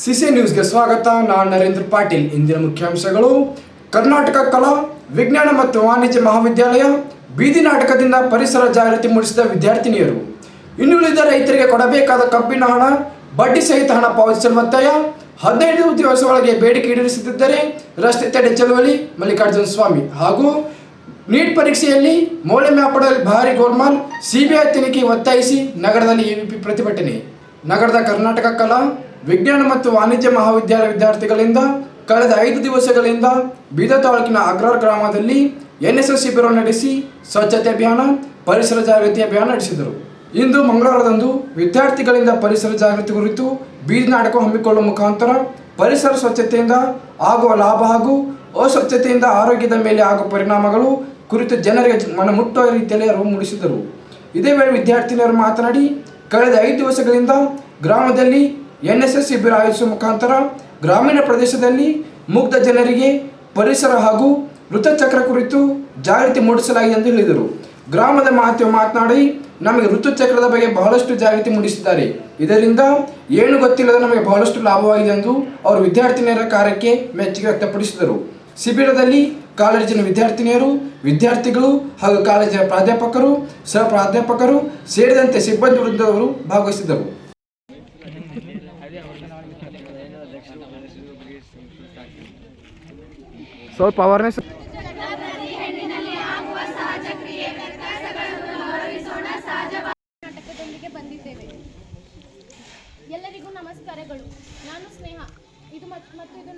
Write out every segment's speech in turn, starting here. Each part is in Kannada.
ಸಿಸಿ ನ್ಯೂಸ್ಗೆ ಸ್ವಾಗತ. ನಾನು ನರೇಂದ್ರ ಪಾಟೀಲ್. ಇಂದಿನ ಮುಖ್ಯಾಂಶಗಳು: ಕರ್ನಾಟಕ ಕಲಾ ವಿಜ್ಞಾನ ಮತ್ತು ವಾಣಿಜ್ಯ ಮಹಾವಿದ್ಯಾಲಯ ಬೀದಿ ನಾಟಕದಿಂದ ಪರಿಸರ ಜಾಗೃತಿ ಮೂಡಿಸಿದ ವಿದ್ಯಾರ್ಥಿನಿಯರು. ಇನ್ನುಳಿದ ರೈತರಿಗೆ ಕೊಡಬೇಕಾದ ಕಬ್ಬಿನ ಹಣ ಬಡ್ಡಿ ಸಹಿತ ಹಣ ಪಾವತಿಸಲು ಒತ್ತಾಯ. 15 ದಿವಸದೊಳಗೆ ಬೇಡಿಕೆ ಈಡೇರಿಸದಿದ್ದರೆ ರಸ್ತೆ ತಡೆ ಚಳವಳಿ. ಮಲ್ಲಿಕಾರ್ಜುನ ಸ್ವಾಮಿ ಹಾಗೂ ನೀಟ್ ಪರೀಕ್ಷೆಯಲ್ಲಿ ಮೌಲ್ಯಮಾಪನ ಪಡೆಯಲು ಭಾರಿ ಗೋಲ್ಮಾಲ್. ಸಿಬಿಐ ತನಿಖೆ ಒತ್ತಾಯಿಸಿ ನಗರದಲ್ಲಿ ಎವಿಪಿ ಪ್ರತಿಭಟನೆ. ನಗರದ ಕರ್ನಾಟಕ ಕಲಾ ವಿಜ್ಞಾನ ಮತ್ತು ವಾಣಿಜ್ಯ ಮಹಾವಿದ್ಯಾಲಯ ವಿದ್ಯಾರ್ಥಿಗಳಿಂದ ಕಳೆದ 5 ದಿವಸಗಳಿಂದ ಬೀದರ್ ತಾಲೂಕಿನ ಅಗ್ರಾರ್ ಗ್ರಾಮದಲ್ಲಿ ಎನ್ಎಸ್ಎಸ್ ಶಿಬಿರ ನಡೆಸಿ ಸ್ವಚ್ಛತೆ ಅಭಿಯಾನ, ಪರಿಸರ ಜಾಗೃತಿ ಅಭಿಯಾನ ನಡೆಸಿದರು. ಇಂದು ಮಂಗಳವಾರದಂದು ವಿದ್ಯಾರ್ಥಿಗಳಿಂದ ಪರಿಸರ ಜಾಗೃತಿ ಕುರಿತು ಬೀದಿ ನಾಟಕ ಹಮ್ಮಿಕೊಳ್ಳುವ ಮುಖಾಂತರ ಪರಿಸರ ಸ್ವಚ್ಛತೆಯಿಂದ ಆಗುವ ಲಾಭ ಹಾಗೂ ಅಸ್ವಚ್ಛತೆಯಿಂದ ಆರೋಗ್ಯದ ಮೇಲೆ ಆಗುವ ಪರಿಣಾಮಗಳು ಕುರಿತು ಜನರಿಗೆ ಮನಮುಟ್ಟುವ ರೀತಿಯಲ್ಲಿ ಅರಿವು ಮೂಡಿಸಿದರು. ಇದೇ ವೇಳೆ ವಿದ್ಯಾರ್ಥಿನಿಯರು ಮಾತನಾಡಿ, ಕಳೆದ 5 ದಿವಸಗಳಿಂದ ಗ್ರಾಮದಲ್ಲಿ ಎನ್ಎಸ್ಎಸ್ ಶಿಬಿರ ಆಯೋಜಿಸುವ ಮುಖಾಂತರ ಗ್ರಾಮೀಣ ಪ್ರದೇಶದಲ್ಲಿ ಮುಗ್ಧ ಜನರಿಗೆ ಪರಿಸರ ಹಾಗೂ ಋತುಚಕ್ರ ಕುರಿತು ಜಾಗೃತಿ ಮೂಡಿಸಲಾಗಿದೆ ಎಂದು ಹೇಳಿದರು. ಗ್ರಾಮದ ಮಹತ್ವ ಮಾತನಾಡಿ, ನಮಗೆ ಋತುಚಕ್ರದ ಬಗ್ಗೆ ಬಹಳಷ್ಟು ಜಾಗೃತಿ ಮೂಡಿಸಿದ್ದಾರೆ. ಇದರಿಂದ ಏನು ಗೊತ್ತಿಲ್ಲದ ನಮಗೆ ಬಹಳಷ್ಟು ಲಾಭವಾಗಿದೆ ಎಂದು ಅವರು ವಿದ್ಯಾರ್ಥಿನಿಯರ ಕಾರ್ಯಕ್ಕೆ ಮೆಚ್ಚುಗೆ ವ್ಯಕ್ತಪಡಿಸಿದರು. ಶಿಬಿರದಲ್ಲಿ ಕಾಲೇಜಿನ ವಿದ್ಯಾರ್ಥಿನಿಯರು, ವಿದ್ಯಾರ್ಥಿಗಳು ಹಾಗೂ ಕಾಲೇಜಿನ ಪ್ರಾಧ್ಯಾಪಕರು, ಸಹ ಪ್ರಾಧ್ಯಾಪಕರು ಸೇರಿದಂತೆ ಸಿಬ್ಬಂದಿ ವೃಂದವರು ಭಾಗವಹಿಸಿದರು. ಸ್ವಲ್ಪ ಅವೇರ್ನೆಸ್. ನಾಟಕದೊಂದಿಗೆ ಬಂದಿದ್ದೇವೆ. ಎಲ್ಲರಿಗೂ ನಮಸ್ಕಾರಗಳು. ನಾನು ಸ್ನೇಹ. ಇದು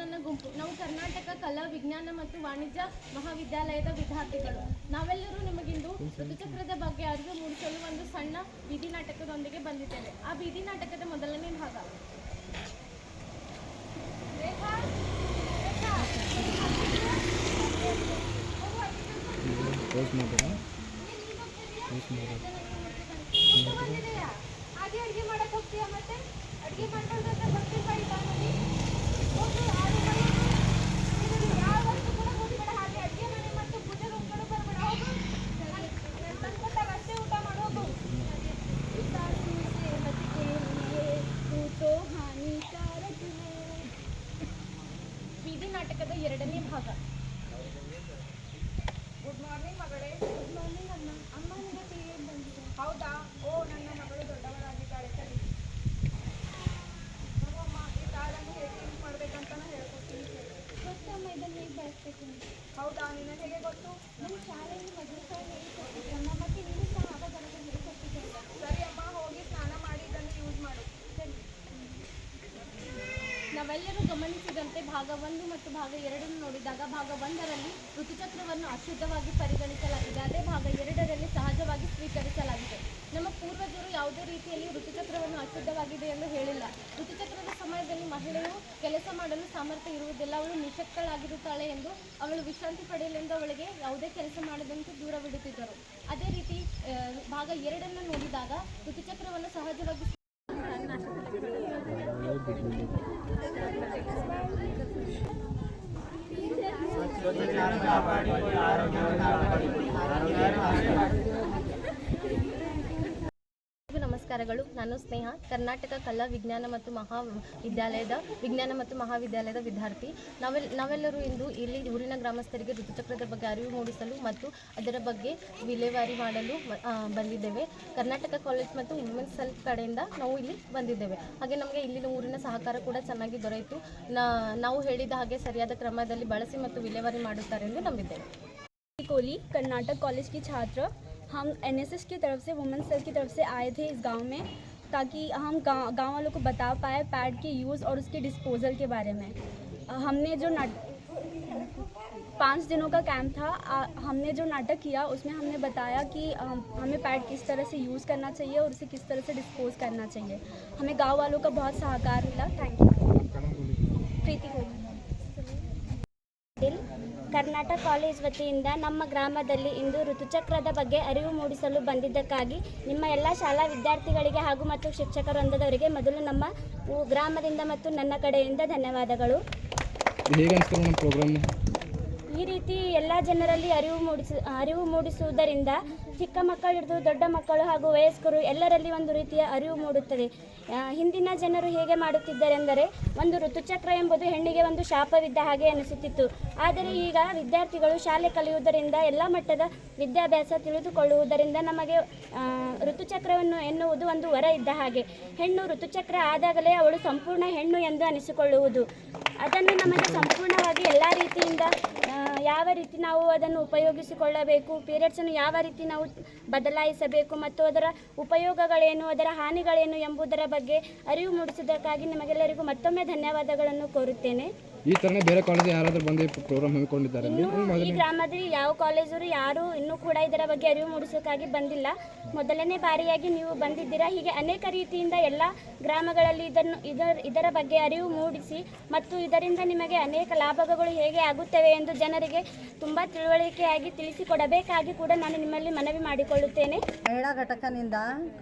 ನನ್ನ ಗುಂಪು. ನಾವು ಕರ್ನಾಟಕ ಕಲಾ ವಿಜ್ಞಾನ ಮತ್ತು ವಾಣಿಜ್ಯ ಮಹಾವಿದ್ಯಾಲಯದ ವಿದ್ಯಾರ್ಥಿಗಳು. ನಾವೆಲ್ಲರೂ ನಿಮಗಿಂದು ಋತುಚಕ್ರದ ಬಗ್ಗೆ ಅರಿವು ಮೂಡಿಸಲು ಒಂದು ಸಣ್ಣ ಬೀದಿ ನಾಟಕದೊಂದಿಗೆ ಬಂದಿದ್ದೇವೆ. ಆ ಬೀದಿ ನಾಟಕದ ಮೊದಲನೇ ಭಾಗ. ಹಾಗೆ ಅಡುಗೆ ಮಾಡಕ್ಕೆ ಹೋಗ್ತೀಯ? ಮತ್ತೆ ಅಡುಗೆ ಮಾಡ್ಕೊಂಡ್ರೆ ಬರ್ತಿಲ್ವಾ? ಯಾವ ವಸ್ತು ಕೂಡ ಹೋಗ್ಬೇಡ. ಹಾಗೆ ಅಡುಗೆ ಮನೆ ಮತ್ತು ಪೂಜೆ ಹೋಗ್ಕೊಂಡು ಬರ್ಬೇಡ. ಹೋಗು, ತಂದ್ಕೊಟ್ಟಾಗ ಅಷ್ಟೇ ಊಟ ಮಾಡಿ ಹೋಗು. ಬೀದಿ ನಾಟಕದ ಎರಡನೇ ಭಾಗ. ಗುಡ್ ಮಾರ್ನಿಂಗ್ ಮಗಳೇ. ಗುಡ್ ಮಾರ್ನಿಂಗ್ ಅಮ್ಮ. ಅಮ್ಮ ನಿನಗೆ ಏನು ಬಂದಿದೆ? ಹೌದಾ? ಓ, ನನ್ನ ಮಗಳು ದೊಡ್ಡವಳಾಗಿದ್ದಾಳೆ. ಸರಿ, ಅಮ್ಮ ಈ ಕಾಲನ್ನು ಹೇಗೆ ಯೂಸ್ ಮಾಡಬೇಕಂತ ಹೇಳ್ಕೊಡ್ತೀನಿ. ಗೊತ್ತಮ್ಮ, ಇದನ್ನು ಹೇಗೆ ಬಳಸಬೇಕು? ಹೌದಾ? ನಿನಗೆ ಹೇಗೆ ಗೊತ್ತು? ನನ್ನ ಶಾಲೆಯಲ್ಲಿ ಮೊದಲು ಸಹ ಹೇಳಿಕೊಟ್ಟಿದ್ದಮ್ಮ. ಮತ್ತೆ ನೀನು ಸಹ ಆವಾಗ ಹೇಳಿಕೊಟ್ಟಿದ್ದೆ. ಸರಿ ಅಮ್ಮ, ಹೋಗಿ ಸ್ನಾನ ಮಾಡಿ ಇದನ್ನು ಯೂಸ್ ಮಾಡು. ಸರಿ. ನಾವೆಲ್ಲರೂ ಗಮನಿಸಿದಂತೆ ಭಾಗ 1 ಮತ್ತು ಭಾಗ 2 ನೋಡಿದಾಗ ಭಾಗ 1ರಲ್ಲಿ ಋತುಚಕ್ರವನ್ನು ಅಶುದ್ಧವಾಗಿ ಪರಿಗಣಿಸಲಾಗಿದೆ. ಅದೇ ಭಾಗ 2ರಲ್ಲಿ ಸಹಜವಾಗಿ ಸ್ವೀಕರಿಸಲಾಗಿದೆ. ನಮ್ಮ ಪೂರ್ವಜರು ಯಾವುದೇ ರೀತಿಯಲ್ಲಿ ಋತುಚಕ್ರವನ್ನು ಅಶುದ್ಧವಾಗಿದೆ ಎಂದು ಹೇಳಿಲ್ಲ. ಋತುಚಕ್ರದ ಸಮಯದಲ್ಲಿ ಮಹಿಳೆಯು ಕೆಲಸ ಮಾಡಲು ಸಾಮರ್ಥ್ಯ ಇರುವುದಿಲ್ಲ. ಅವಳು ನಿಶಕ್ತಳಾಗಿರುತ್ತಾಳೆ ಎಂದು, ಅವಳು ವಿಶ್ರಾಂತಿ ಪಡೆಯಲೆಂದು ಅವಳಿಗೆ ಯಾವುದೇ ಕೆಲಸ ಮಾಡದಂತೆ ದೂರವಿಡುತ್ತಿದ್ದರು. ಅದೇ ರೀತಿ ಭಾಗ 2ನ್ನು ನೋಡಿದಾಗ ಋತುಚಕ್ರವನ್ನು ಸಹಜವಾಗಿ ನಮಸ್ಕಾರಗಳು. ನಾನು ಸ್ನೇಹ. ಕರ್ನಾಟಕ ಕಲಾ ವಿಜ್ಞಾನ ಮತ್ತು ಮಹಾವಿದ್ಯಾಲಯದ ವಿದ್ಯಾರ್ಥಿ. ನಾವೆಲ್ಲರೂ ಇಂದು ಇಲ್ಲಿ ಊರಿನ ಗ್ರಾಮಸ್ಥರಿಗೆ ಋತುಚಕ್ರದ ಬಗ್ಗೆ ಅರಿವು ಮೂಡಿಸಲು ಮತ್ತು ಅದರ ಬಗ್ಗೆ ವಿಲೇವಾರಿ ಮಾಡಲು ಬಂದಿದ್ದೇವೆ. ಕರ್ನಾಟಕ ಕಾಲೇಜ್ ಮತ್ತು ವುಮೆನ್ಸ್ ಸೆಲ್ಫ್ ಕಡೆಯಿಂದ ನಾವು ಇಲ್ಲಿ ಬಂದಿದ್ದೇವೆ. ಹಾಗೆ ನಮಗೆ ಇಲ್ಲಿನ ಊರಿನ ಸಹಕಾರ ಕೂಡ ಚೆನ್ನಾಗಿ ದೊರೆಯಿತು. ನಾವು ಹೇಳಿದ ಹಾಗೆ ಸರಿಯಾದ ಕ್ರಮದಲ್ಲಿ ಬಳಸಿ ಮತ್ತು ವಿಲೇವಾರಿ ಮಾಡುತ್ತಾರೆ ಎಂದು ನಂಬಿದ್ದೇವೆ. कोहली, कर्नाटक कॉलेज की छात्र। हम एनएसएस की तरफ से, वुमेन्स सेल की तरफ से आए थे इस गांव में, ताकि हम गांव वालों को बता पाए पैड के यूज़ और उसके डिस्पोज़ल के बारे में। हमने जो 5 दिनों का कैंप था, हमने जो नाटक किया उसमें हमने बताया कि हमें पैड किस तरह से यूज़ करना चाहिए और उसे किस तरह से डिस्पोज़ करना चाहिए. हमें गाँव वालों का बहुत सहकार मिला. Thank you. Preeti Kohli. Karnataka college ವತಿಯಿಂದ ನಮ್ಮ ಗ್ರಾಮದಲ್ಲಿ ಇಂದು ಋತುಚಕ್ರದ ಬಗ್ಗೆ ಅರಿವು ಮೂಡಿಸಲು ಬಂದಿದ್ದಕ್ಕಾಗಿ ನಿಮ್ಮ ಎಲ್ಲ ಶಾಲಾ ವಿದ್ಯಾರ್ಥಿಗಳಿಗೆ ಹಾಗೂ ಮತ್ತು ಶಿಕ್ಷಕ ವೃಂದದವರಿಗೆ ಮೊದಲು ನಮ್ಮ ಗ್ರಾಮದಿಂದ ಮತ್ತು ನನ್ನ ಕಡೆಯಿಂದ ಧನ್ಯವಾದಗಳು. ಈ ರೀತಿ ಎಲ್ಲ ಜನರಲ್ಲಿ ಅರಿವು ಮೂಡಿಸುವುದರಿಂದ ಚಿಕ್ಕ ಮಕ್ಕಳು ಹಿಡಿದು ದೊಡ್ಡ ಮಕ್ಕಳು ಹಾಗೂ ವಯಸ್ಕರು ಎಲ್ಲರಲ್ಲಿ ಒಂದು ರೀತಿಯ ಅರಿವು ಮೂಡುತ್ತದೆ. ಹಿಂದಿನ ಜನರು ಹೇಗೆ ಮಾಡುತ್ತಿದ್ದರೆಂದರೆ ಒಂದು ಋತುಚಕ್ರ ಎಂಬುದು ಹೆಣ್ಣಿಗೆ ಒಂದು ಶಾಪವಿದ್ದ ಹಾಗೆ ಅನಿಸುತ್ತಿತ್ತು. ಆದರೆ ಈಗ ವಿದ್ಯಾರ್ಥಿಗಳು ಶಾಲೆ ಕಲಿಯುವುದರಿಂದ ಎಲ್ಲ ಮಟ್ಟದ ವಿದ್ಯಾಭ್ಯಾಸ ತಿಳಿದುಕೊಳ್ಳುವುದರಿಂದ ನಮಗೆ ಋತುಚಕ್ರವನ್ನು ಎನ್ನುವುದು ಒಂದು ವರ ಇದ್ದ ಹಾಗೆ. ಹೆಣ್ಣು ಋತುಚಕ್ರ ಆದಾಗಲೇ ಅವಳು ಸಂಪೂರ್ಣ ಹೆಣ್ಣು ಎಂದು ಅನಿಸಿಕೊಳ್ಳುವುದು. ಅದನ್ನು ನಮಗೆ ಸಂಪೂರ್ಣವಾಗಿ ಎಲ್ಲ ರೀತಿಯಿಂದ ಯಾವ ರೀತಿ ನಾವು ಅದನ್ನು ಉಪಯೋಗಿಸಿಕೊಳ್ಳಬೇಕು, ಪೀರಿಯಡ್ಸನ್ನು ಯಾವ ರೀತಿ ನಾವು ಬದಲಾಯಿಸಬೇಕು ಮತ್ತು ಅದರ ಉಪಯೋಗಗಳೇನು, ಅದರ ಹಾನಿಗಳೇನು ಎಂಬುದರ ಬಗ್ಗೆ ಅರಿವು ಮೂಡಿಸಿದ್ದಕ್ಕಾಗಿ ನಿಮಗೆಲ್ಲರಿಗೂ ಮತ್ತೊಮ್ಮೆ ಧನ್ಯವಾದಗಳನ್ನು ಕೋರುತ್ತೇನೆ. ಈ ಥರನೇ ಬೇರೆ ಕಾಲೇಜ್ ಯಾರಾದರೂ ಬಂದು ಪ್ರೋಗ್ರಾಮ್ ಹಮ್ಮಿಕೊಂಡಿದ್ದಾರೆ? ಈ ಗ್ರಾಮದಲ್ಲಿ ಯಾವ ಕಾಲೇಜರು ಯಾರು ಇನ್ನೂ ಕೂಡ ಇದರ ಬಗ್ಗೆ ಅರಿವು ಮೂಡಿಸೋಕ್ಕಾಗಿ ಬಂದಿಲ್ಲ. ಮೊದಲನೇ ಬಾರಿಯಾಗಿ ನೀವು ಬಂದಿದ್ದೀರಾ. ಹೀಗೆ ಅನೇಕ ರೀತಿಯಿಂದ ಎಲ್ಲ ಗ್ರಾಮಗಳಲ್ಲಿ ಇದರ ಬಗ್ಗೆ ಅರಿವು ಮೂಡಿಸಿ ಮತ್ತು ಇದರಿಂದ ನಿಮಗೆ ಅನೇಕ ಲಾಭಗಳು ಹೇಗೆ ಆಗುತ್ತವೆ ಎಂದು ಜನರಿಗೆ ತುಂಬ ತಿಳುವಳಿಕೆಯಾಗಿ ತಿಳಿಸಿಕೊಡಬೇಕಾಗಿ ಕೂಡ ನಾನು ನಿಮ್ಮಲ್ಲಿ ಮನವಿ ಮಾಡಿಕೊಳ್ಳುತ್ತೇನೆ. ಮಹಿಳಾ ಘಟಕನಿಂದ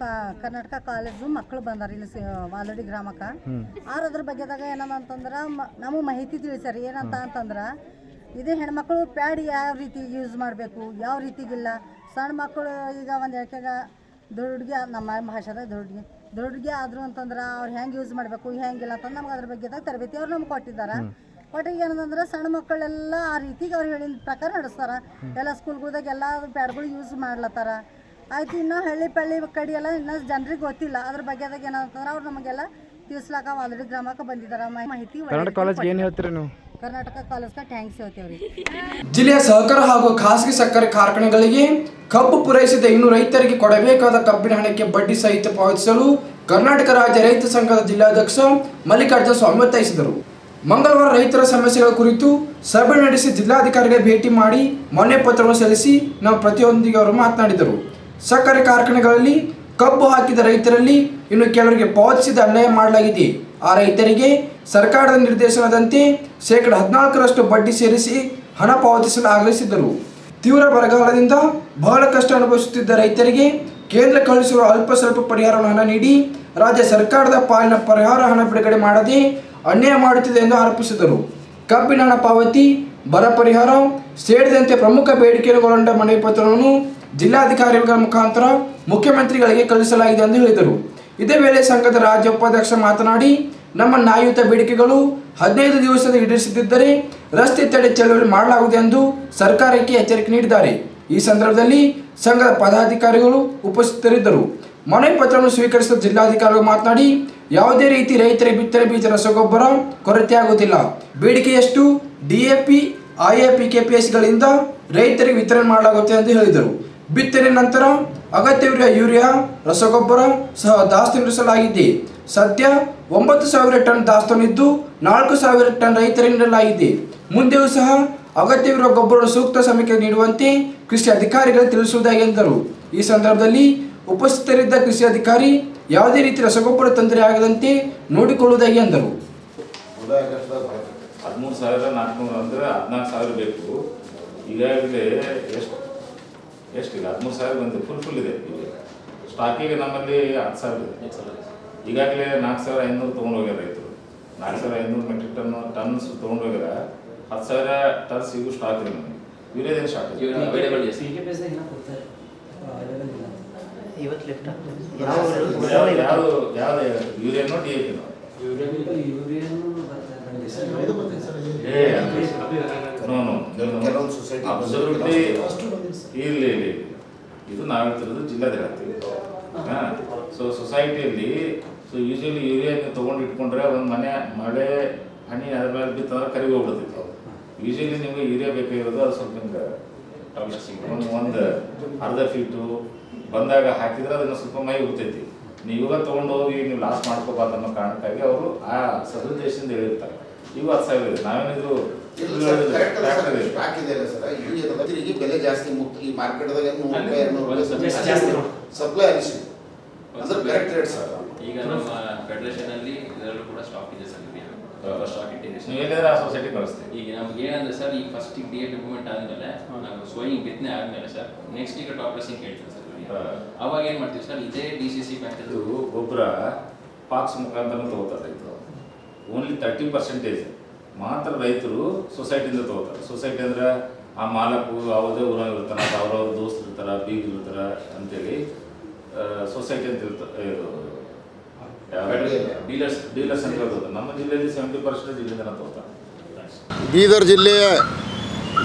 ಕರ್ನಾಟಕ ಕಾಲೇಜು ಮಕ್ಕಳು ಬಂದಾರ ಇಲ್ಲಿ ಮಾಲಡಿ ಗ್ರಾಮಕ್ಕೆ. ಅದ್ರ ಬಗ್ಗೆದಾಗ ಏನಂತಂದ್ರೆ ನಮಗೆ ಮಾಹಿತಿ ತಿಳಿಸ್ಯಾರ. ಏನಂತ ಅಂತಂದ್ರೆ ಇದೇ ಹೆಣ್ಮಕ್ಳು ಪ್ಯಾಡ್ ಯಾವ ರೀತಿ ಯೂಸ್ ಮಾಡಬೇಕು, ಯಾವ ರೀತಿಗಿಲ್ಲ. ಸಣ್ಣ ಮಕ್ಕಳು ಈಗ ಒಂದು ಯಾಕೆಗ ದೊಡ್ಡಗೆ, ನಮ್ಮ ಭಾಷೆದಾಗ ದೊಡ್ಡಗೆ ಆದರು ಅಂತಂದ್ರೆ ಅವ್ರು ಹೆಂಗೆ ಯೂಸ್ ಮಾಡಬೇಕು ಹೆಂಗಿಲ್ಲ ಅಂತಂದು ನಮ್ಗೆ ಅದ್ರ ಬಗ್ಗೆದಾಗ ತರಬೇತಿ ಅವ್ರು ನಮ್ಗೆ ಕೊಟ್ಟಿದ್ದಾರೆ. ಒಟ್ಟಿಗೆ ಏನಂತಂದ್ರೆ ಸಣ್ಣ ಮಕ್ಕಳೆಲ್ಲ ಆ ರೀತಿಗೆ ಅವ್ರು ಹೇಳಿದ ಪ್ರಕಾರ ನಡೆಸ್ತಾರೆ. ಎಲ್ಲ ಸ್ಕೂಲ್ಗಳ್ದಾಗ ಎಲ್ಲ ಪ್ಯಾಡ್ಗಳು ಯೂಸ್ ಮಾಡ್ಲತ್ತಾರ. ಆಯ್ತು, ಇನ್ನೂ ಹಳ್ಳಿ ಪಳ್ಳಿ ಕಡೆ ಎಲ್ಲ ಇನ್ನೂ ಜನರಿಗೆ ಗೊತ್ತಿಲ್ಲ. ಅದ್ರ ಬಗ್ಗೆದಾಗ ಏನಂತಂದ್ರೆ ಅವ್ರು ನಮಗೆಲ್ಲ ತಿಳಿಸ್ಲಾಕ ಆಲ್ರೆಡಿ ಗ್ರಾಮಕ್ಕೆ ಬಂದಿದ್ದಾರೆ. ಮಾಹಿತಿ ಕರ್ನಾಟಕ ಕಾಲೇಜ್ಗೆ ಏನು ಹೇಳ್ತೀರಿ ನೀವು? ಕರ್ನಾಟಕ ಕಾಲೇಜ್ಗೆ ಥ್ಯಾಂಕ್ಸ್ ಹೇಳ್ತೇವ್ರಿ. ಜಿಲ್ಲೆಯ ಸಹಕಾರ ಹಾಗೂ ಖಾಸಗಿ ಸಕ್ಕರೆ ಕಾರ್ಖಾನೆಗಳಿಗೆ ಕಬ್ಬು ಪೂರೈಸಿದ ಇನ್ನು ರೈತರಿಗೆ ಕೊಡಬೇಕಾದ ಕಬ್ಬಿನ ಹಣಕ್ಕೆ ಬಡ್ಡಿ ಸಹಿತ ಪಾವತಿಸಲು ಕರ್ನಾಟಕ ರಾಜ್ಯ ರೈತ ಸಂಘದ ಜಿಲ್ಲಾಧ್ಯಕ್ಷ ಮಲ್ಲಿಕಾರ್ಜುನ ಸ್ವಾಮಿ ಒತ್ತಾಯಿಸಿದರು. ಮಂಗಳವಾರ ರೈತರ ಸಮಸ್ಯೆಗಳ ಕುರಿತು ಸಭೆ ನಡೆಸಿ ಜಿಲ್ಲಾಧಿಕಾರಿಗೆ ಭೇಟಿ ಮಾಡಿ ಮನವಿ ಪತ್ರವನ್ನು ಸಲ್ಲಿಸಿ ನಮ್ಮ ಪ್ರತಿಯೊಂದಿಗೆ ಅವರು ಮಾತನಾಡಿದರು. ಸಕ್ಕರೆ ಕಾರ್ಖಾನೆಗಳಲ್ಲಿ ಕಬ್ಬು ಹಾಕಿದ ರೈತರಲ್ಲಿ ಇನ್ನು ಕೆಲವರಿಗೆ ಪಾವತಿಸಿದ ಅನ್ಯಾಯ ಮಾಡಲಾಗಿದೆ. ಆ ರೈತರಿಗೆ ಸರ್ಕಾರದ ನಿರ್ದೇಶನದಂತೆ ಶೇಕಡ 14% ಬಡ್ಡಿ ಸೇರಿಸಿ ಹಣ ಪಾವತಿಸಲು ಆಗ್ರಹಿಸಿದರು. ತೀವ್ರ ಬರಗಾಲದಿಂದ ಬಹಳ ಕಷ್ಟ ಅನುಭವಿಸುತ್ತಿದ್ದ ರೈತರಿಗೆ ಕೇಂದ್ರ ಕಳುಹಿಸುವ ಅಲ್ಪ ಸ್ವಲ್ಪ ಪರಿಹಾರ ಹಣ ನೀಡಿ ರಾಜ್ಯ ಸರ್ಕಾರದ ಪಾಲಿನ ಪರಿಹಾರ ಹಣ ಬಿಡುಗಡೆ ಮಾಡದೆ ಅನ್ಯಾಯ ಮಾಡುತ್ತಿದೆ ಎಂದು ಆರೋಪಿಸಿದರು. ಕಬ್ಬಿನ ಹಣ ಪಾವತಿ, ಬರ ಪರಿಹಾರ ಸೇರಿದಂತೆ ಪ್ರಮುಖ ಬೇಡಿಕೆಗಳೊಂಡ ಮನವಿ ಪತ್ರವನ್ನು ಜಿಲ್ಲಾಧಿಕಾರಿಗಳ ಮುಖಾಂತರ ಮುಖ್ಯಮಂತ್ರಿಗಳಿಗೆ ಕಳುಹಿಸಲಾಗಿದೆ ಎಂದು ಹೇಳಿದರು. ಇದೇ ವೇಳೆ ಸಂಘದ ರಾಜ್ಯ ಉಪಾಧ್ಯಕ್ಷ ಮಾತನಾಡಿ, ನಮ್ಮ ನ್ಯಾಯಯುತ ಬೇಡಿಕೆಗಳು 15 ದಿವಸದ ಈಡೇರಿಸದಿದ್ದರೆ ರಸ್ತೆ ತಡೆ ಚಳವಳಿ ಮಾಡಲಾಗುವುದು ಎಂದು ಸರ್ಕಾರಕ್ಕೆ ಎಚ್ಚರಿಕೆ ನೀಡಿದ್ದಾರೆ. ಈ ಸಂದರ್ಭದಲ್ಲಿ ಸಂಘದ ಪದಾಧಿಕಾರಿಗಳು ಉಪಸ್ಥಿತರಿದ್ದರು. ಮನವಿ ಪತ್ರವನ್ನು ಸ್ವೀಕರಿಸಿದ ಜಿಲ್ಲಾಧಿಕಾರಿಗಳು ಮಾತನಾಡಿ, ಯಾವುದೇ ರೀತಿ ರೈತರಿಗೆ ಬಿತ್ತನೆ ಬೀಜ ರಸಗೊಬ್ಬರ ಕೊರತೆಯಾಗುವುದಿಲ್ಲ. ಬೇಡಿಕೆಯಷ್ಟು DAP, IAP, KPSಗಳಿಂದ ರೈತರಿಗೆ ವಿತರಣೆ ಮಾಡಲಾಗುತ್ತೆ ಎಂದು ಹೇಳಿದರು. ಬಿತ್ತನೆ ನಂತರ ಅಗತ್ಯವಿರುವ ಯೂರಿಯಾ, ರಸಗೊಬ್ಬರ ಸಹ ದಾಸ್ತಾನಿರಿಸಲಾಗಿದೆ. ಸದ್ಯ 9,000 ಟನ್ ದಾಸ್ತಾನಿದ್ದು 4,000 ಟನ್ ರೈತರಿಗೆ ನೀಡಲಾಗಿದೆ. ಮುಂದೆಯೂ ಸಹ ಅಗತ್ಯವಿರುವ ಗೊಬ್ಬರ ಸೂಕ್ತ ಸಮಯಕ್ಕೆ ನೀಡುವಂತೆ ಕೃಷಿ ಅಧಿಕಾರಿಗಳು ತಿಳಿಸುವುದಾಗಿ ಎಂದರು. ಈ ಸಂದರ್ಭದಲ್ಲಿ ಉಪಸ್ಥಿತರಿದ್ದ ಕೃಷಿ ಅಧಿಕಾರಿ ಯಾವುದೇ ರೀತಿ ರಸಗೊಬ್ಬರ ತೊಂದರೆ ಆಗದಂತೆ ನೋಡಿಕೊಳ್ಳುವುದಾಗಿ ಎಂದರು. 13,400 ಅಂದರೆ 14,000 ಬೇಕು. ಈಗಾಗಲೇ ಎಷ್ಟು ಈಗ 13,000 ಬಂದಿದೆ, ಫುಲ್ ಇದೆ. ಸ್ಟಾಕಿಗೆ ನಮ್ಮಲ್ಲಿ 10,000 ಇದೆ. ಈಗಾಗಲೇ 4,500 ತೊಗೊಂಡು ಹೋಗ್ಯಾರ ರೈತರು. 4,500 ಮೆಟ್ರಿಕ್ ಟನ್ಸ್ ತೊಗೊಂಡು ಹೋಗ್ಯಾರ. 10,000 ಟನ್ಸ್ ಇವು ಸ್ಟಾಕ್ ಇದೆ. ನಮಗೆ ಯೂರಿಯಾದೇನು ಸ್ಟಾಕ್ ಇದೆ? ಯಾವ್ದು ಯೂರಿಯಾನೋ DAPನೋ? ಇರಲಿ ಇದು ನಾವು ಹೇಳ್ತಿರೋದು ಜಿಲ್ಲಾದ ಹೇಳ್ತೀವಿ. ಸೊ ಸೊಸೈಟಿಯಲ್ಲಿ ಯೂಶಲಿ ಯೂರಿಯಾ ನೀವು ತೊಗೊಂಡು ಇಟ್ಕೊಂಡ್ರೆ ಒಂದು ಮಳೆ ಹನಿ ಅದ್ರ ಮೇಲೆ ಬಿತ್ತಂದ್ರೆ ಕರಿಗಿ ಹೋಗ್ಬಿಡ್ತೈತಿ. ಯೂಶಲಿ ನಿಮಗೆ ಯೂರಿಯಾ ಬೇಕಾಗಿರೋದು ಅದು ಸ್ವಲ್ಪ ನಿಮ್ಗೆ ಒಂದು ಅರ್ಧ ಫೀಟು ಬಂದಾಗ ಹಾಕಿದ್ರೆ ಅದನ್ನು ಸ್ವಲ್ಪ ಮೈ ಹೋಗ್ತೈತಿ. ನೀವು ಇವಾಗ ತೊಗೊಂಡು ಹೋಗಿ ನೀವು ಲಾಸ್ ಮಾಡ್ಕೋಬಾರ್ದು ಅನ್ನೋ ಕಾರಣಕ್ಕಾಗಿ ಅವರು ಆ ಸದುದ್ದೇಶದಿಂದ ಹೇಳಿರ್ತಾರೆ. ಇವು 10,000 ಇದೆ. ನಾವೇನಿದು ಬೆಲೆ ಜಾಸ್ತಿ ಮುಕ್ತ ಈ ಮಾರ್ಕೆಟ್ದಾಗ ಸಪ್ಲೈ ಅನಿಸಿ ಅಂದ್ರೆ ಕರೆಕ್ಟ್ ರೇಟ್ ಸರ್. ಈಗ ನಮ್ಮ ಫೆಡರೇಷನ್ ಅಲ್ಲಿ ಇದರಲ್ಲೂ ಕೂಡ ಸ್ಟಾಕ್ ಇದೆ ಸರ್. ಸ್ಟಾಕ್ ಇಟ್ಟಿದೆ. ನೀವು ಏನಾದ್ರೆ ಆ ಸೊಸೈಟಿ ಕಳಿಸ್ತೀವಿ. ಈಗ ನಮ್ಗೆ ಏನಂದ್ರೆ ಸರ್, ಈಗ ಫಸ್ಟ್ DAP ಇಂಪ್ಲಿಮೆಂಟ್ ಆದ್ಮೇಲೆ ನಾವು ಸೋಯಿಂಗ್ ಬಿತ್ತನೆ ಆದ್ಮೇಲೆ ಸರ್ ನೆಕ್ಸ್ಟ್ ಈಗ ಟಾಪ್ ಡ್ರೆಸ್ಸಿಂಗ್ ಹೇಳ್ತೀವಿ ಸರ್. ಅವಾಗ ಏನ್ ಮಾಡ್ತೀವಿ ಸರ್, ಇದೇ DCC ಬ್ಯಾಂಕ್ ಗೊಬ್ಬರ ಪಾಕ್ಸ್ ಮುಖಾಂತರ ತಗೋತಾರೆ. ಓನ್ಲಿ 30% ಮಾತ್ರ ರೈತರು ಸೊಸೈಟಿಯಿಂದ ತೊಗೋತಾರೆ. ಸೊಸೈಟಿ ಅಂದರೆ ಆ ಮಾಲಕು ಯಾವುದೇ ಊರಾಗ ಇರ್ತಾನೆ, ಅವ್ರವ್ರ ದೋಸ್ತರು ಇರ್ತಾರೆ, ಬೀಗರು ಇರ್ತಾರೆ ಅಂತೇಳಿ ಸೊಸೈಟಿ ಅಂತ ಇರ್ತಾರೆ. ಡೀಲರ್ಸ್ ಅಂತ ಹೇಳ್ತಾರೆ. ನಮ್ಮ ಜಿಲ್ಲೆಯಲ್ಲಿ 70% ಇಲ್ಲಿಂದ ತೊಗೋತಾರೆ. ಬೀದರ್ ಜಿಲ್ಲೆಯ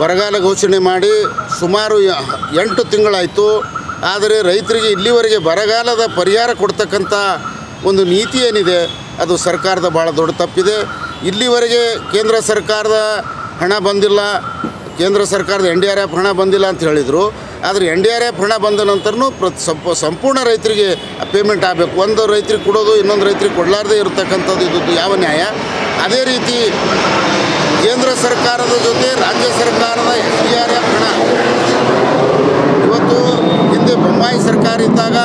ಬರಗಾಲ ಘೋಷಣೆ ಮಾಡಿ ಸುಮಾರು 8 ತಿಂಗಳಾಯಿತು. ಆದರೆ ರೈತರಿಗೆ ಇಲ್ಲಿವರೆಗೆ ಬರಗಾಲದ ಪರಿಹಾರ ಕೊಡ್ತಕ್ಕಂಥ ಒಂದು ನೀತಿ ಏನಿದೆ ಅದು ಸರ್ಕಾರದ ಭಾಳ ದೊಡ್ಡ ತಪ್ಪಿದೆ. ಇಲ್ಲಿವರೆಗೆ ಕೇಂದ್ರ ಸರ್ಕಾರದ ಹಣ ಬಂದಿಲ್ಲ, ಕೇಂದ್ರ ಸರ್ಕಾರದ NDRF ಹಣ ಬಂದಿಲ್ಲ ಅಂತ ಹೇಳಿದರು. ಆದರೆ NDRF ಹಣ ಬಂದ ನಂತರನೂ ಸಂಪೂರ್ಣ ರೈತರಿಗೆ ಪೇಮೆಂಟ್ ಆಗಬೇಕು. ಒಂದು ರೈತರಿಗೆ ಕೊಡೋದು ಇನ್ನೊಂದು ರೈತರಿಗೆ ಕೊಡಲಾರ್ದೇ ಇರತಕ್ಕಂಥದ್ದು ಇದು ಯಾವ ನ್ಯಾಯ? ಅದೇ ರೀತಿ ಕೇಂದ್ರ ಸರ್ಕಾರದ ಜೊತೆ ರಾಜ್ಯ ಸರ್ಕಾರದ NDRF ಹಣ ಇವತ್ತು ಹಿಂದೆ ಬೊಮ್ಮಾಯಿ ಸರ್ಕಾರ ಇದ್ದಾಗ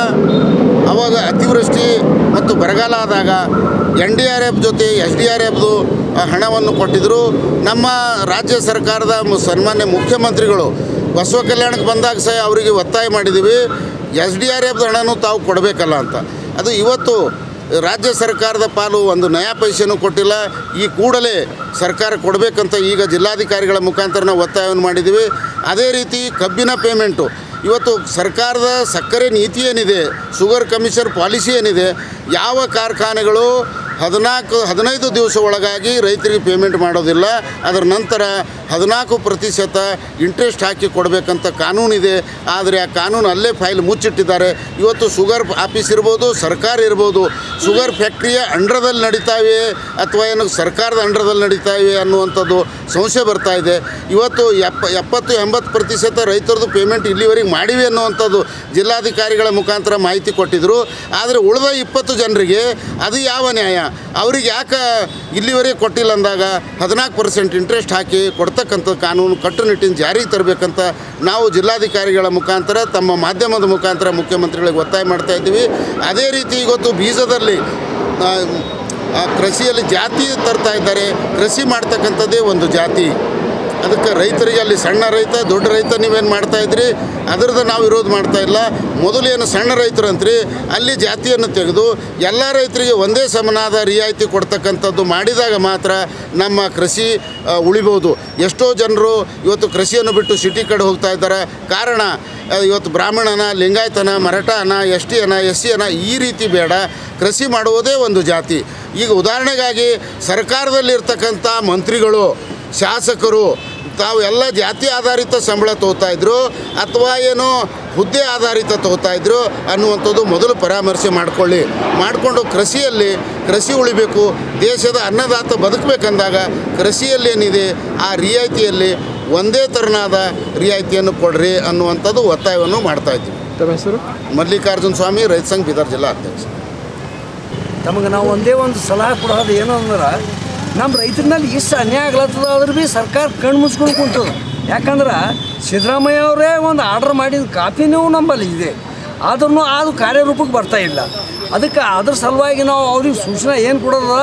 ಅವಾಗ ಅತಿವೃಷ್ಟಿ ಮತ್ತು ಬರಗಾಲ ಆದಾಗ NDRF ಜೊತೆ SDRFದು ಹಣವನ್ನು ಕೊಟ್ಟಿದ್ದರು. ನಮ್ಮ ರಾಜ್ಯ ಸರ್ಕಾರದ ಸನ್ಮಾನ್ಯ ಮುಖ್ಯಮಂತ್ರಿಗಳು ಬಸವ ಕಲ್ಯಾಣಕ್ಕೆ ಬಂದಾಗ ಸಹ ಅವರಿಗೆ ಒತ್ತಾಯ ಮಾಡಿದ್ದೀವಿ, SDRFದ ಹಣನೂ ತಾವು ಕೊಡಬೇಕಲ್ಲ ಅಂತ. ಅದು ಇವತ್ತು ರಾಜ್ಯ ಸರ್ಕಾರದ ಪಾಲು ಒಂದು ನಯಾ ಪೈಸೆನೂ ಕೊಟ್ಟಿಲ್ಲ. ಈ ಕೂಡಲೇ ಸರ್ಕಾರ ಕೊಡಬೇಕಂತ ಈಗ ಜಿಲ್ಲಾಧಿಕಾರಿಗಳ ಮುಖಾಂತರ ನಾವು ಒತ್ತಾಯವನ್ನು ಮಾಡಿದ್ದೀವಿ. ಅದೇ ರೀತಿ ಕಬ್ಬಿನ ಪೇಮೆಂಟು ಇವತ್ತು ಸರ್ಕಾರದ ಸಕ್ಕರೆ ನೀತಿ ಏನಿದೆ, ಶುಗರ್ ಕಮಿಷನ್ ಪಾಲಿಸಿ ಏನಿದೆ, ಯಾವ ಕಾರ್ಖಾನೆಗಳು 14-15 ದಿವಸ ಒಳಗಾಗಿ ರೈತರಿಗೆ ಪೇಮೆಂಟ್ ಮಾಡೋದಿಲ್ಲ. ಅದರ ನಂತರ 14% ಇಂಟ್ರೆಸ್ಟ್ ಹಾಕಿ ಕೊಡಬೇಕಂತ ಕಾನೂನಿದೆ. ಆದರೆ ಆ ಕಾನೂನು ಅಲ್ಲೇ ಫೈಲ್ ಮುಚ್ಚಿಟ್ಟಿದ್ದಾರೆ. ಇವತ್ತು ಶುಗರ್ ಆಫೀಸ್ ಇರ್ಬೋದು, ಸರ್ಕಾರ ಇರ್ಬೋದು, ಶುಗರ್ ಫ್ಯಾಕ್ಟ್ರಿಯ ಅಂಡರ್ದಲ್ಲಿ ನಡೀತಾವೆ ಅಥವಾ ಏನು ಸರ್ಕಾರದ ಅಂಡರ್ದಲ್ಲಿ ನಡೀತಾವೆ ಅನ್ನುವಂಥದ್ದು ಸಂಶಯ ಬರ್ತಾ ಇದೆ. ಇವತ್ತು 70-80% ರೈತರದ್ದು ಪೇಮೆಂಟ್ ಇಲ್ಲಿವರೆಗೆ ಮಾಡಿವೆ ಅನ್ನುವಂಥದ್ದು ಜಿಲ್ಲಾಧಿಕಾರಿಗಳ ಮುಖಾಂತರ ಮಾಹಿತಿ ಕೊಟ್ಟಿದ್ದರು. ಆದರೆ ಉಳಿದ 20 ಜನರಿಗೆ ಅದು ಯಾವ ನ್ಯಾಯ? ಅವ್ರಿಗೆ ಯಾಕೆ ಇಲ್ಲಿವರೆಗೆ ಕೊಟ್ಟಿಲ್ಲ ಅಂದಾಗ 14% ಇಂಟ್ರೆಸ್ಟ್ ಹಾಕಿ ಕೊಡ್ತಕ್ಕಂಥ ಕಾನೂನು ಕಟ್ಟುನಿಟ್ಟಿನ ಜಾರಿಗೆ ತರಬೇಕಂತ ನಾವು ಜಿಲ್ಲಾಧಿಕಾರಿಗಳ ಮುಖಾಂತರ ತಮ್ಮ ಮಾಧ್ಯಮದ ಮುಖಾಂತರ ಮುಖ್ಯಮಂತ್ರಿಗಳಿಗೆ ಒತ್ತಾಯ ಮಾಡ್ತಾ ಇದ್ದೀವಿ. ಅದೇ ರೀತಿ ಇವತ್ತು ಬೀಜದಲ್ಲಿ ಕೃಷಿಯಲ್ಲಿ ಜಾತಿ ತರ್ತಾ ಇದ್ದಾರೆ. ಕೃಷಿ ಮಾಡ್ತಕ್ಕಂಥದ್ದೇ ಒಂದು ಜಾತಿ. ಅದಕ್ಕೆ ರೈತರಿಗೆ ಅಲ್ಲಿ ಸಣ್ಣ ರೈತ ದೊಡ್ಡ ರೈತ ನೀವೇನು ಮಾಡ್ತಾಯಿದ್ರಿ ಅದರದ್ದು ನಾವು ವಿರೋಧ ಮಾಡ್ತಾಯಿಲ್ಲ. ಮೊದಲೇನು ಸಣ್ಣ ರೈತರು ಅಂತ್ರಿ, ಅಲ್ಲಿ ಜಾತಿಯನ್ನು ತೆಗೆದು ಎಲ್ಲ ರೈತರಿಗೆ ಒಂದೇ ಸಮನಾದ ರಿಯಾಯಿತಿ ಕೊಡ್ತಕ್ಕಂಥದ್ದು ಮಾಡಿದಾಗ ಮಾತ್ರ ನಮ್ಮ ಕೃಷಿ ಉಳಿಬೋದು. ಎಷ್ಟೋ ಜನರು ಇವತ್ತು ಕೃಷಿಯನ್ನು ಬಿಟ್ಟು ಸಿಟಿ ಕಡೆ ಹೋಗ್ತಾ ಇದ್ದಾರೆ. ಕಾರಣ ಇವತ್ತು ಬ್ರಾಹ್ಮಣನ, ಲಿಂಗಾಯತನ, ಮರಾಠನ, ST SC ಈ ರೀತಿ ಬೇಡ, ಕೃಷಿ ಮಾಡುವುದೇ ಒಂದು ಜಾತಿ. ಈಗ ಉದಾಹರಣೆಗಾಗಿ ಸರ್ಕಾರದಲ್ಲಿರ್ತಕ್ಕಂಥ ಮಂತ್ರಿಗಳು, ಶಾಸಕರು ತಾವು ಎಲ್ಲ ಜಾತಿ ಆಧಾರಿತ ಸಂಬಳ ತೊಗೋತಾಯಿದ್ರು ಅಥವಾ ಏನೋ ಹುದ್ದೆ ಆಧಾರಿತ ತೊಗೋತಾಯಿದ್ರು ಅನ್ನುವಂಥದ್ದು ಮೊದಲು ಪರಾಮರ್ಶೆ ಮಾಡಿಕೊಂಡು ಕೃಷಿ ಉಳಿಬೇಕು, ದೇಶದ ಅನ್ನದಾತ ಬದುಕಬೇಕಂದಾಗ ಕೃಷಿಯಲ್ಲಿ ಏನಿದೆ ಆ ರಿಯಾಯಿತಿಯಲ್ಲಿ ಒಂದೇ ಥರನಾದ ರಿಯಾಯಿತಿಯನ್ನು ಕೊಡ್ರಿ ಅನ್ನುವಂಥದ್ದು ಒತ್ತಾಯವನ್ನು ಮಾಡ್ತಾಯಿದ್ದೀವಿ. ತಮ್ಮ ಹೆಸರು? ಮಲ್ಲಿಕಾರ್ಜುನ ಸ್ವಾಮಿ, ರೈತ ಸಂಘ ಬೀದರ್ ಜಿಲ್ಲಾ ಅಧ್ಯಕ್ಷ. ತಮಗೆ ನಾವು ಒಂದೇ ಒಂದು ಸಲಹೆ ಕೊಡೋದು ಏನು ಅಂದ್ರೆ, ನಮ್ಮ ರೈತರ ಮೇಲೆ ಇಷ್ಟು ಅನ್ಯಾಯ ಆಗ್ಲತ್ತದ ಆದ್ರೆ ಭೀ ಸರ್ಕಾರ ಕಣ್ಣು ಮುಚ್ಕೊಂಡು ಕುಂತದ. ಯಾಕಂದ್ರೆ ಸಿದ್ದರಾಮಯ್ಯ ಅವರೇ ಒಂದು ಆರ್ಡರ್ ಮಾಡಿದ ಕಾಪಿನೂ ನಮ್ಮಲ್ಲಿ ಇದೆ, ಆದ್ರೂ ಅದು ಕಾರ್ಯರೂಪಕ್ಕೆ ಬರ್ತಾ ಇಲ್ಲ. ಅದಕ್ಕೆ ಅದ್ರ ಸಲುವಾಗಿ ನಾವು ಅವ್ರಿಗೆ ಸೂಚನೆ ಏನು ಕೊಡೋದ,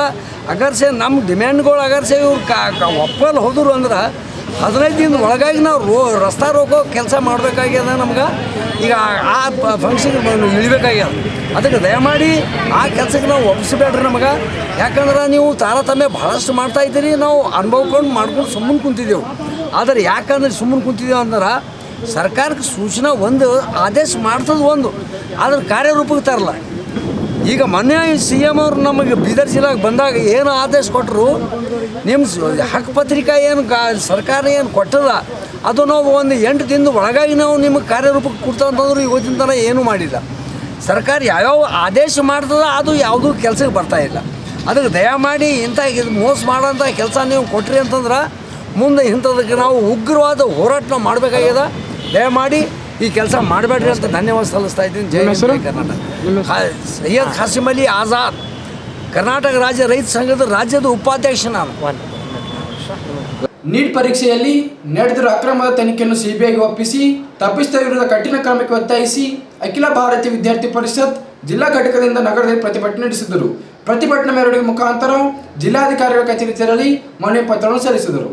ಅಗರ್ಸೆ ನಮ್ಮ ಡಿಮ್ಯಾಂಡ್ಗಳು ಅಗರ್ಸೆ ಇವ್ರು ಒಪ್ಪಲ್ಲಿ ಹೋದ್ರು ಅಂದ್ರೆ 15 ದಿನದ ಒಳಗಾಗಿ ನಾವು ರಸ್ತಾ ರೋಕೋ ಕೆಲಸ ಮಾಡಬೇಕಾಗ್ಯದ. ನಮ್ಗೆ ಈಗ ಆ ಫಂಕ್ಷನ್ಗೆ ಇಳಿಬೇಕಾಗ್ಯದ. ಅದಕ್ಕೆ ದಯಮಾಡಿ ಆ ಕೆಲಸಕ್ಕೆ ನಾವು ಒಪ್ಪಿಸಬೇಡ್ರಿ ನಮಗೆ. ಯಾಕಂದ್ರೆ ನೀವು ತಾರತಮ್ಯ ಭಾಳಷ್ಟು ಮಾಡ್ತಾಯಿದ್ದೀರಿ, ನಾವು ಅನುಭವ್ಕೊಂಡು ಮಾಡ್ಕೊಂಡು ಸುಮ್ಮನೆ ಕುಂತಿದ್ದೆವು. ಆದರೆ ಯಾಕಂದ್ರೆ ಸುಮ್ಮನೆ ಕುಂತಿದ್ದೇವೆ ಅಂದ್ರೆ ಸರ್ಕಾರಕ್ಕೆ ಸೂಚನೆ ಒಂದು ಆದೇಶ ಮಾಡ್ತದೆ ಒಂದು, ಆದ್ರೆ ಕಾರ್ಯರೂಪಕ್ಕೆ ತರಲ್ಲ. ಈಗ ಮೊನ್ನೆ CM ಅವರು ನಮಗೆ ಬೀದರ್ ಜಿಲ್ಲೆಗೆ ಬಂದಾಗ ಏನು ಆದೇಶ ಕೊಟ್ಟರು, ನಿಮ್ಮ ಹಕ್ಕುಪತ್ರಿಕೆ ಏನು ಸರ್ಕಾರ ಏನು ಕೊಟ್ಟದ ಅದು ನಾವು ಒಂದು 8 ದಿನದ ಒಳಗಾಗಿ ನಾವು ನಿಮಗೆ ಕಾರ್ಯರೂಪಕ್ಕೆ ಕೊಡ್ತಂತಂದ್ರೆ ಇವತ್ತಿನ ತನಕ ಏನೂ ಮಾಡಿಲ್ಲ. ಸರ್ಕಾರ ಯಾವ್ಯಾವ ಆದೇಶ ಮಾಡ್ತದ ಅದು ಯಾವುದೂ ಕೆಲಸಕ್ಕೆ ಬರ್ತಾಯಿಲ್ಲ. ಅದಕ್ಕೆ ದಯಮಾಡಿ ಇಂಥ ಮೋಸ ಮಾಡೋಂಥ ಕೆಲಸ ನೀವು ಕೊಟ್ರಿ ಅಂತಂದ್ರೆ ಮುಂದೆ ಇಂಥದಕ್ಕೆ ನಾವು ಉಗ್ರವಾದ ಹೋರಾಟ ನಾವು ಮಾಡಬೇಕಾಗ್ಯದ. ದಯಮಾಡಿ ಈ ಕೆಲಸ ಮಾಡಬೇಡ್ರಿ ಅಂತ ಧನ್ಯವಾದ ಸಲ್ಲಿಸ್ತಾ ಇದ್ದೀನಿ. ಜೈ ಕರ್ನಾಟಕ. ಸೈಯದ್ ಖಾಸಿಮ್ ಅಲಿ ಆಜಾದ್, ಕರ್ನಾಟಕ ರಾಜ್ಯ ರೈತ ಸಂಘದ ರಾಜ್ಯದ ಉಪಾಧ್ಯಕ್ಷ ನಾನು. ನೀಟ್ ಪರೀಕ್ಷೆಯಲ್ಲಿ ನಡೆದಿರುವ ಅಕ್ರಮದ ತನಿಖೆಯನ್ನು CBIಗೆ ಒಪ್ಪಿಸಿ ತಪ್ಪಿಸಿದ ವಿರುದ್ಧ ಕಠಿಣ ಕ್ರಮಕ್ಕೆ ಒತ್ತಾಯಿಸಿ ಅಖಿಲ ಭಾರತೀಯ ವಿದ್ಯಾರ್ಥಿ ಪರಿಷತ್ ಜಿಲ್ಲಾ ಘಟಕದಿಂದ ನಗರದಲ್ಲಿ ಪ್ರತಿಭಟನೆ ನಡೆಸಿದರು. ಪ್ರತಿಭಟನಾ ಮೆರವಣಿಗೆ ಮುಖಾಂತರ ಜಿಲ್ಲಾಧಿಕಾರಿಗಳ ಕಚೇರಿ ತೆರಳಿ ಮನವಿ ಪತ್ರವನ್ನು ಸಲ್ಲಿಸಿದರು.